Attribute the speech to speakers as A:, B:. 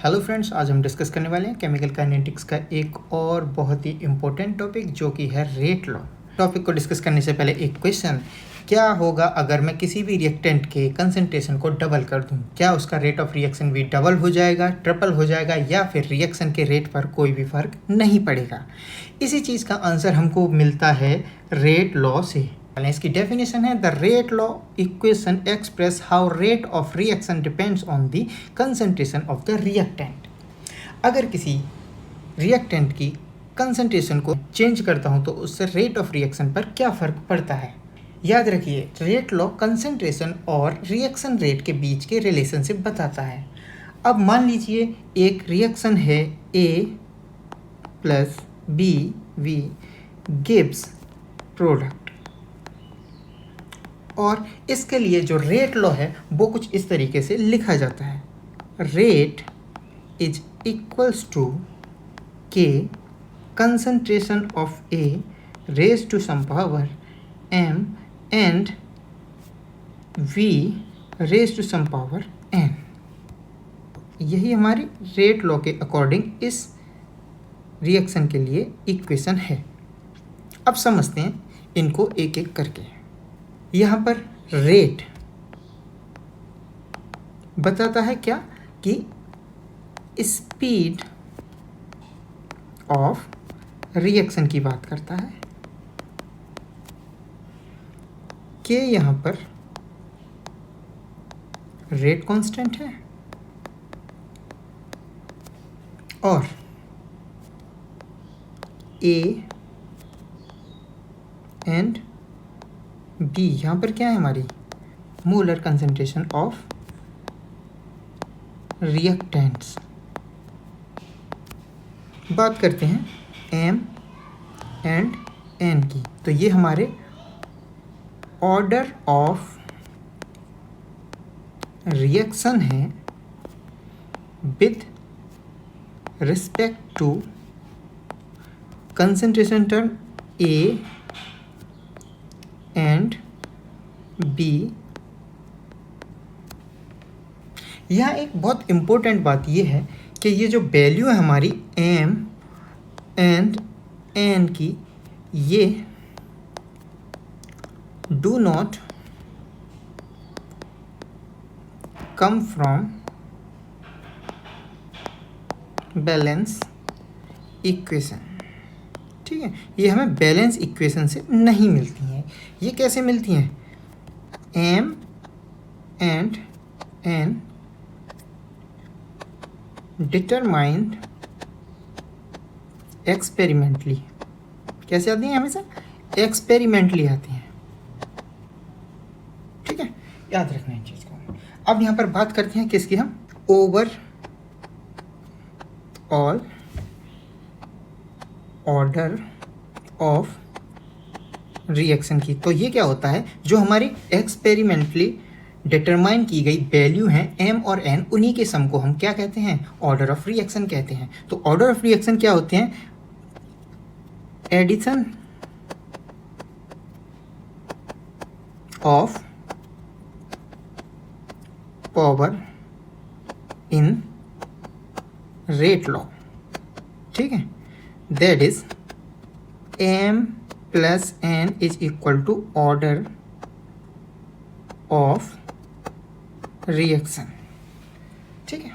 A: Hello friends, आज हम discuss करने वाले हैं केमिकल काइनेटिक्स का एक और बहुत ही इम्पोर्टेंट टॉपिक जो कि है रेट लॉ। टॉपिक को डिस्कस करने से पहले एक क्वेश्चन, क्या होगा अगर मैं किसी भी रिएक्टेंट के कंसंट्रेशन को डबल कर दूं? क्या उसका रेट ऑफ रिएक्शन भी डबल हो जाएगा, ट्रिपल हो जाएगा, या फिर रिएक्शन के रेट पर कोई भी फर्क नहीं पड़ेगा? इसी चीज़ का आंसर हमको मिलता है रेट लॉ से। इसकी डेफिनेशन है the rate law equation express how rate of reaction depends on the concentration of the reactant. अगर किसी रिएक्टेंट की कंसंट्रेशन को चेंज करता हूं तो उससे रेट ऑफ रिएक्शन पर क्या फ़र्क पड़ता है। याद रखिए, रेट लॉ कंसंट्रेशन और रिएक्शन रेट के बीच के रिलेशनशिप बताता है। अब मान लीजिए एक रिएक्शन है A plus BV gives product, और इसके लिए जो रेट लॉ है वो कुछ इस तरीके से लिखा जाता है, rate is equals to K concentration of A raise to some power M and V raise to some power N। यही हमारी रेट लॉ के अकॉर्डिंग इस रिएक्शन के लिए इक्वेशन है। अब समझते हैं इनको एक एक करके। यहाँ पर रेट बताता है क्या कि स्पीड ऑफ रिएक्शन की बात करता है। के यहाँ पर रेट कांस्टेंट है और A एंड B यहाँ पर क्या है, हमारी मोलर कंसंट्रेशन ऑफ रिएक्टेंट्स। बात करते हैं M एंड N की, तो ये हमारे ऑर्डर ऑफ रिएक्शन है with respect to concentration term A and B। यहाँ एक बहुत इम्पोर्टेंट बात ये है कि ये जो वैल्यू है हमारी M एंड N की, ये do not come from balance equation. ठीक है, ये हमें बैलेंस इक्वेशन से नहीं मिलती हैं। ये कैसे मिलती हैं? M and N determined experimentally. कैसे आती हैं? हमेशा एक्सपेरिमेंटली आती हैं। ठीक है, याद रखना है चीज़ को। अब यहाँ पर बात करते हैं किसकी, हम over all order of reaction की। तो ये क्या होता है, जो हमारी एक्सपेरिमेंटली डिटरमाइन की गई वैल्यू हैं M और N, उन्हीं के सम को हम क्या कहते हैं? ऑर्डर ऑफ रिएक्शन कहते हैं। तो ऑर्डर ऑफ रिएक्शन क्या होते हैं? Addition of power in rate law. ठीक है, that is M plus N is equal to order of reaction. ठीक है,